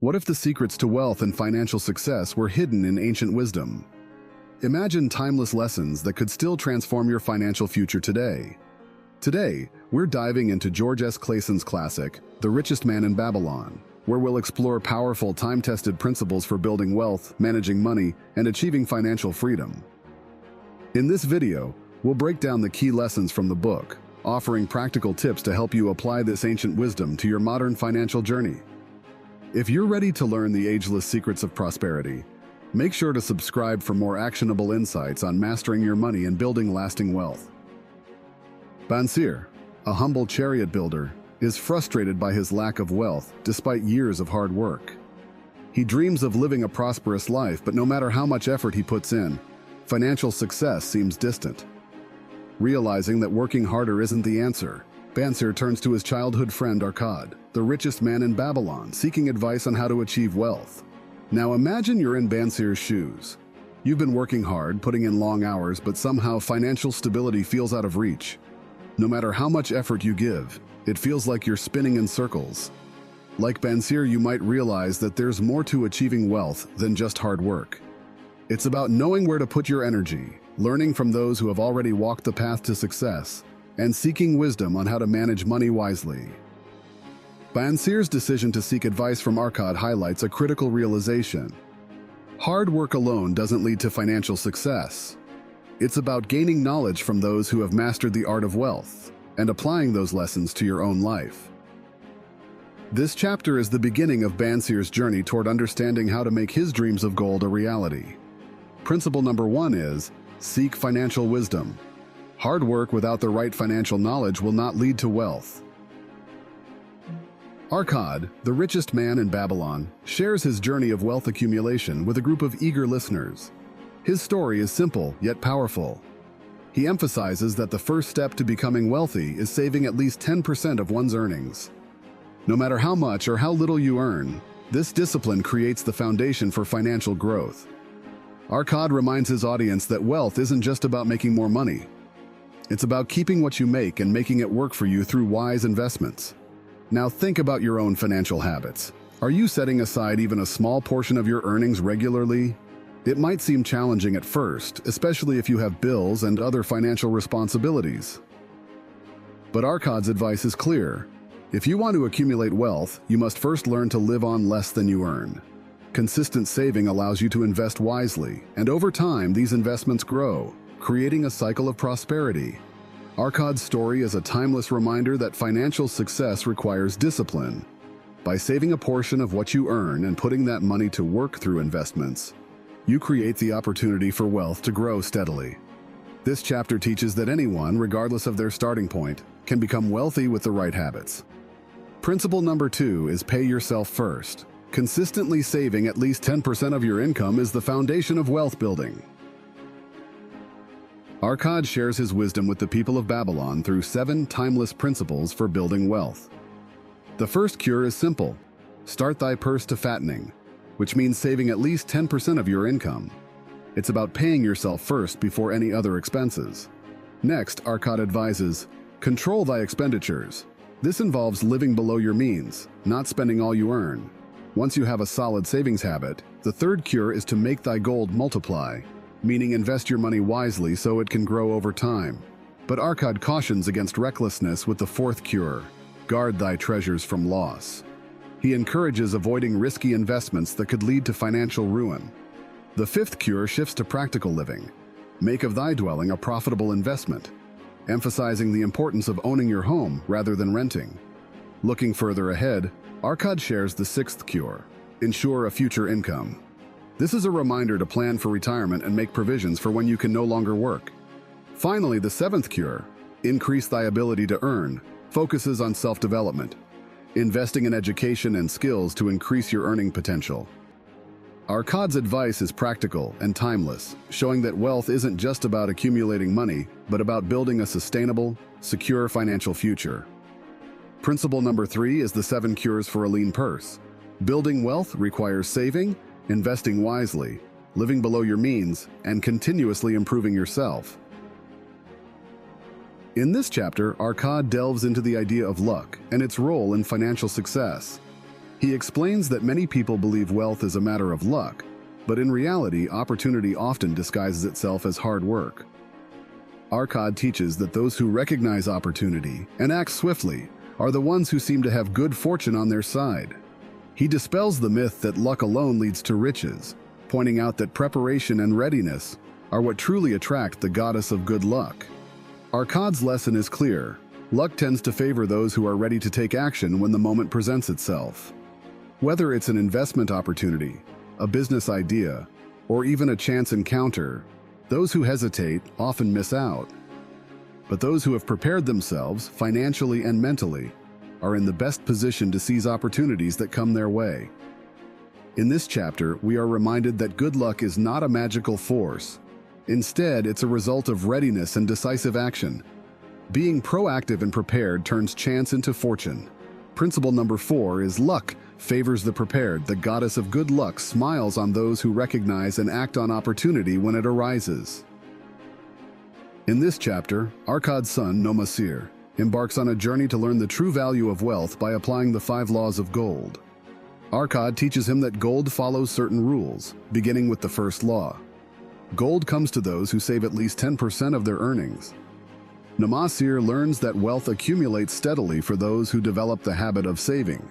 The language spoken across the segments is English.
What if the secrets to wealth and financial success were hidden in ancient wisdom? Imagine timeless lessons that could still transform your financial future today. Today, we're diving into George S. Clayson's classic, The Richest Man in Babylon, where we'll explore powerful, time-tested principles for building wealth, managing money, and achieving financial freedom. In this video, we'll break down the key lessons from the book, offering practical tips to help you apply this ancient wisdom to your modern financial journey. If you're ready to learn the ageless secrets of prosperity, make sure to subscribe for more actionable insights on mastering your money and building lasting wealth. Bansir, a humble chariot builder, is frustrated by his lack of wealth despite years of hard work. He dreams of living a prosperous life, but no matter how much effort he puts in, financial success seems distant. Realizing that working harder isn't the answer, Bansir turns to his childhood friend Arkad, the richest man in Babylon, seeking advice on how to achieve wealth. Now imagine you're in Bansir's shoes. You've been working hard, putting in long hours, but somehow financial stability feels out of reach. No matter how much effort you give, it feels like you're spinning in circles. Like Bansir, you might realize that there's more to achieving wealth than just hard work. It's about knowing where to put your energy, learning from those who have already walked the path to success, and seeking wisdom on how to manage money wisely. Bansir's decision to seek advice from Arkad highlights a critical realization. Hard work alone doesn't lead to financial success. It's about gaining knowledge from those who have mastered the art of wealth and applying those lessons to your own life. This chapter is the beginning of Bansir's journey toward understanding how to make his dreams of gold a reality. Principle number 1 is, seek financial wisdom. Hard work without the right financial knowledge will not lead to wealth. Arkad, the richest man in Babylon, shares his journey of wealth accumulation with a group of eager listeners. His story is simple yet powerful. He emphasizes that the first step to becoming wealthy is saving at least 10% of one's earnings. No matter how much or how little you earn, this discipline creates the foundation for financial growth. Arkad reminds his audience that wealth isn't just about making more money. It's about keeping what you make and making it work for you through wise investments. Now think about your own financial habits. Are you setting aside even a small portion of your earnings regularly? It might seem challenging at first, especially if you have bills and other financial responsibilities. But Arkad's advice is clear. If you want to accumulate wealth, you must first learn to live on less than you earn. Consistent saving allows you to invest wisely, and over time these investments grow, creating a cycle of prosperity. Arkad's story is a timeless reminder that financial success requires discipline. By saving a portion of what you earn and putting that money to work through investments, you create the opportunity for wealth to grow steadily. This chapter teaches that anyone, regardless of their starting point, can become wealthy with the right habits. Principle number 2 is pay yourself first. Consistently saving at least 10% of your income is the foundation of wealth building. Arkad shares his wisdom with the people of Babylon through 7 timeless principles for building wealth. The first cure is simple. Start thy purse to fattening, which means saving at least 10% of your income. It's about paying yourself first before any other expenses. Next, Arkad advises, control thy expenditures. This involves living below your means, not spending all you earn. Once you have a solid savings habit, the third cure is to make thy gold multiply, meaning invest your money wisely so it can grow over time. But Arkad cautions against recklessness with the fourth cure, guard thy treasures from loss. He encourages avoiding risky investments that could lead to financial ruin. The fifth cure shifts to practical living. Make of thy dwelling a profitable investment, emphasizing the importance of owning your home rather than renting. Looking further ahead, Arkad shares the sixth cure, ensure a future income. This is a reminder to plan for retirement and make provisions for when you can no longer work. Finally, the seventh cure, increase thy ability to earn, focuses on self-development, investing in education and skills to increase your earning potential. Arkad's advice is practical and timeless, showing that wealth isn't just about accumulating money, but about building a sustainable, secure financial future. Principle number 3 is the 7 cures for a lean purse. Building wealth requires saving, investing wisely, living below your means, and continuously improving yourself. In this chapter, Arkad delves into the idea of luck and its role in financial success. He explains that many people believe wealth is a matter of luck, but in reality, opportunity often disguises itself as hard work. Arcad teaches that those who recognize opportunity and act swiftly are the ones who seem to have good fortune on their side. He dispels the myth that luck alone leads to riches, pointing out that preparation and readiness are what truly attract the goddess of good luck. Arcad's lesson is clear. Luck tends to favor those who are ready to take action when the moment presents itself. Whether it's an investment opportunity, a business idea, or even a chance encounter, those who hesitate often miss out. But those who have prepared themselves financially and mentally are in the best position to seize opportunities that come their way. In this chapter, we are reminded that good luck is not a magical force. Instead, it's a result of readiness and decisive action. Being proactive and prepared turns chance into fortune. Principle number 4 is luck favors the prepared. The goddess of good luck smiles on those who recognize and act on opportunity when it arises. In this chapter, Arcad's son, Nomasir, embarks on a journey to learn the true value of wealth by applying the 5 laws of gold. Arcad teaches him that gold follows certain rules, beginning with the first law. Gold comes to those who save at least 10% of their earnings. Nomasir learns that wealth accumulates steadily for those who develop the habit of saving.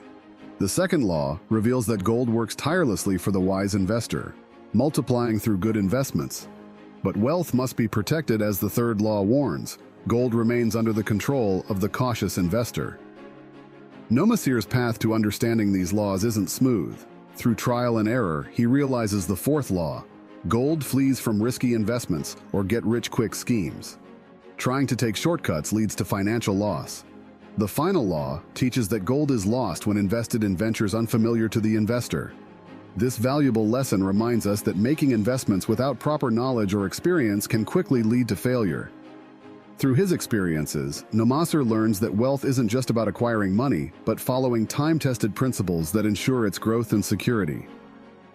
The second law reveals that gold works tirelessly for the wise investor, multiplying through good investments. But wealth must be protected, as the third law warns. Gold remains under the control of the cautious investor. Nomasir's path to understanding these laws isn't smooth. Through trial and error, he realizes the fourth law. Gold flees from risky investments or get-rich-quick schemes. Trying to take shortcuts leads to financial loss. The final law teaches that gold is lost when invested in ventures unfamiliar to the investor. This valuable lesson reminds us that making investments without proper knowledge or experience can quickly lead to failure. Through his experiences, Nomasir learns that wealth isn't just about acquiring money, but following time-tested principles that ensure its growth and security.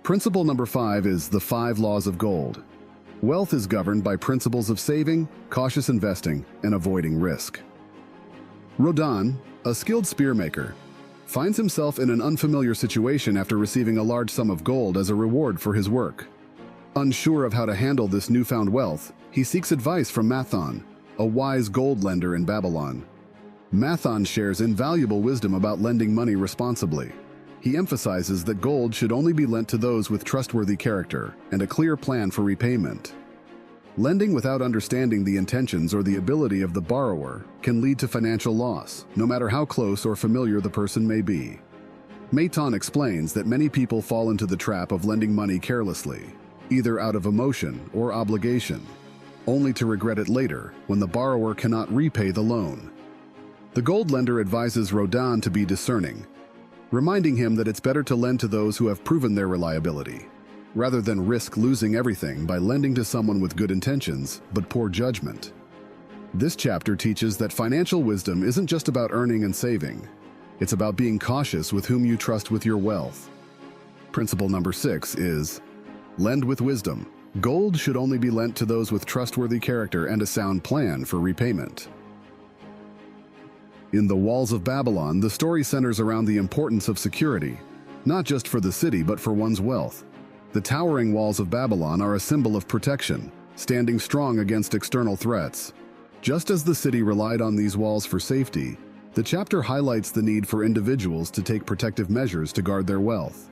Principle number 5 is the 5 laws of gold. Wealth is governed by principles of saving, cautious investing, and avoiding risk. Rodan, a skilled spearmaker, finds himself in an unfamiliar situation after receiving a large sum of gold as a reward for his work. Unsure of how to handle this newfound wealth, he seeks advice from Mathon, a wise gold lender in Babylon. Mathon shares invaluable wisdom about lending money responsibly. He emphasizes that gold should only be lent to those with trustworthy character and a clear plan for repayment. Lending without understanding the intentions or the ability of the borrower can lead to financial loss, no matter how close or familiar the person may be. Mathon explains that many people fall into the trap of lending money carelessly, either out of emotion or obligation, only to regret it later when the borrower cannot repay the loan. The gold lender advises Rodan to be discerning, reminding him that it's better to lend to those who have proven their reliability, rather than risk losing everything by lending to someone with good intentions but poor judgment. This chapter teaches that financial wisdom isn't just about earning and saving. It's about being cautious with whom you trust with your wealth. Principle number 6 is, lend with wisdom. Gold should only be lent to those with trustworthy character and a sound plan for repayment. In The Walls of Babylon, the story centers around the importance of security, not just for the city but for one's wealth. The towering walls of Babylon are a symbol of protection, standing strong against external threats. Just as the city relied on these walls for safety, the chapter highlights the need for individuals to take protective measures to guard their wealth.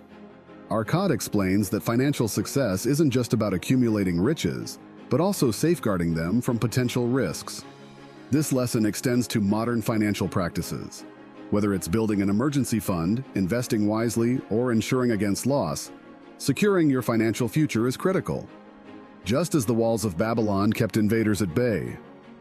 Arcad explains that financial success isn't just about accumulating riches, but also safeguarding them from potential risks. This lesson extends to modern financial practices. Whether it's building an emergency fund, investing wisely, or insuring against loss, securing your financial future is critical. Just as the walls of Babylon kept invaders at bay,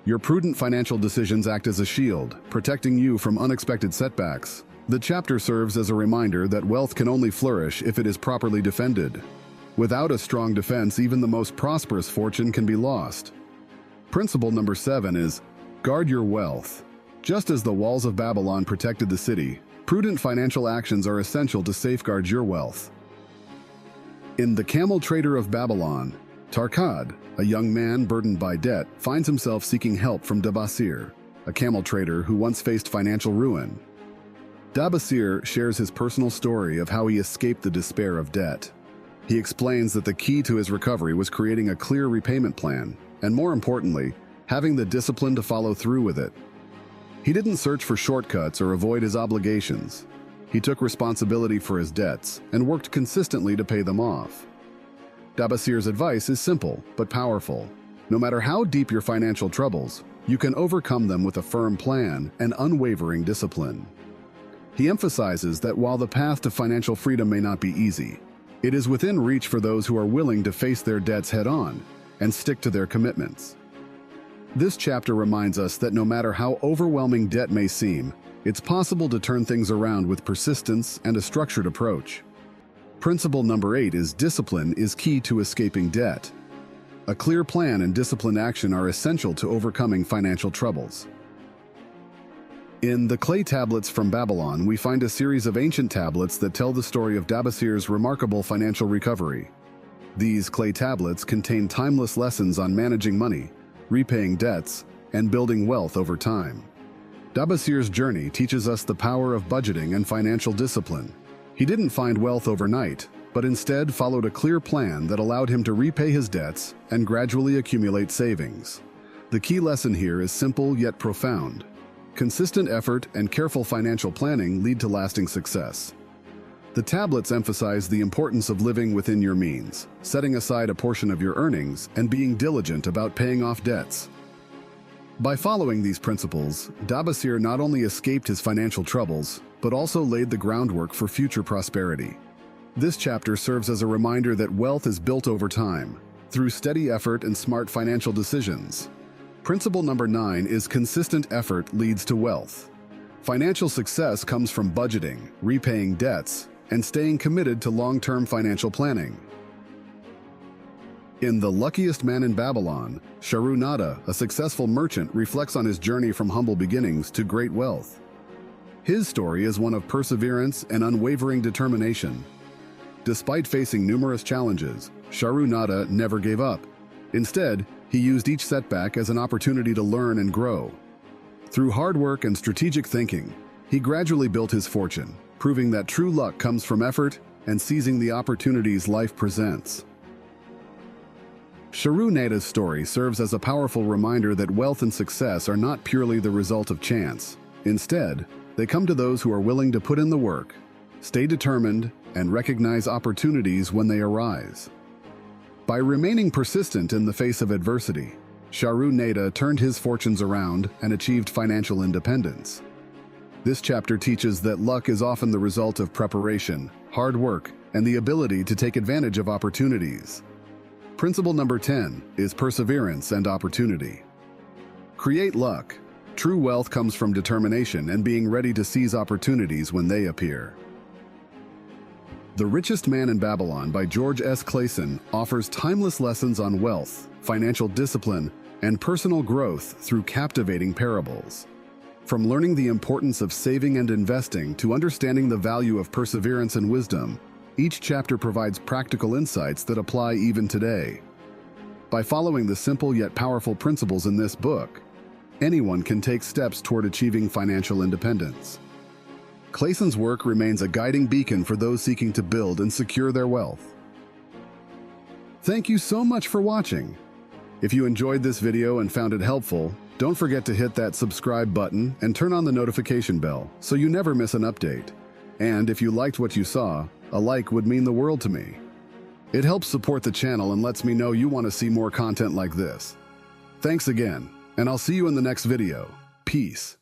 your prudent financial decisions act as a shield, protecting you from unexpected setbacks. The chapter serves as a reminder that wealth can only flourish if it is properly defended. Without a strong defense, even the most prosperous fortune can be lost. Principle number 7 is, guard your wealth. Just as the walls of Babylon protected the city, prudent financial actions are essential to safeguard your wealth. In The Camel Trader of Babylon, Tarkad, a young man burdened by debt, finds himself seeking help from Dabasir, a camel trader who once faced financial ruin. Dabasir shares his personal story of how he escaped the despair of debt. He explains that the key to his recovery was creating a clear repayment plan, and more importantly, having the discipline to follow through with it. He didn't search for shortcuts or avoid his obligations. He took responsibility for his debts and worked consistently to pay them off. Dabasir's advice is simple but powerful. No matter how deep your financial troubles, you can overcome them with a firm plan and unwavering discipline. He emphasizes that while the path to financial freedom may not be easy, it is within reach for those who are willing to face their debts head-on and stick to their commitments. This chapter reminds us that no matter how overwhelming debt may seem, it's possible to turn things around with persistence and a structured approach. Principle number 8 is discipline is key to escaping debt. A clear plan and disciplined action are essential to overcoming financial troubles. In The Clay Tablets from Babylon, we find a series of ancient tablets that tell the story of Dabasir's remarkable financial recovery. These clay tablets contain timeless lessons on managing money, repaying debts, and building wealth over time. Dabasir's journey teaches us the power of budgeting and financial discipline. He didn't find wealth overnight, but instead followed a clear plan that allowed him to repay his debts and gradually accumulate savings. The key lesson here is simple yet profound. Consistent effort and careful financial planning lead to lasting success. The tablets emphasize the importance of living within your means, setting aside a portion of your earnings, and being diligent about paying off debts. By following these principles, Dabasir not only escaped his financial troubles, but also laid the groundwork for future prosperity. This chapter serves as a reminder that wealth is built over time, through steady effort and smart financial decisions. Principle number 9 is consistent effort leads to wealth. Financial success comes from budgeting, repaying debts, and staying committed to long-term financial planning. In The Luckiest Man in Babylon, Sharu Nada, a successful merchant, reflects on his journey from humble beginnings to great wealth. His story is one of perseverance and unwavering determination. Despite facing numerous challenges, Sharu Nada never gave up. Instead, he used each setback as an opportunity to learn and grow. Through hard work and strategic thinking, he gradually built his fortune, proving that true luck comes from effort and seizing the opportunities life presents. Sharu Nada's story serves as a powerful reminder that wealth and success are not purely the result of chance. Instead, they come to those who are willing to put in the work, stay determined, and recognize opportunities when they arise. By remaining persistent in the face of adversity, Sharu Nada turned his fortunes around and achieved financial independence. This chapter teaches that luck is often the result of preparation, hard work, and the ability to take advantage of opportunities. Principle number 10 is perseverance and opportunity. Create luck. True wealth comes from determination and being ready to seize opportunities when they appear. The Richest Man in Babylon by George S. Clason offers timeless lessons on wealth, financial discipline, and personal growth through captivating parables. From learning the importance of saving and investing to understanding the value of perseverance and wisdom, each chapter provides practical insights that apply even today. By following the simple yet powerful principles in this book, anyone can take steps toward achieving financial independence. Clason's work remains a guiding beacon for those seeking to build and secure their wealth. Thank you so much for watching. If you enjoyed this video and found it helpful, don't forget to hit that subscribe button and turn on the notification bell so you never miss an update. And if you liked what you saw, a like would mean the world to me. It helps support the channel and lets me know you want to see more content like this. Thanks again, and I'll see you in the next video. Peace.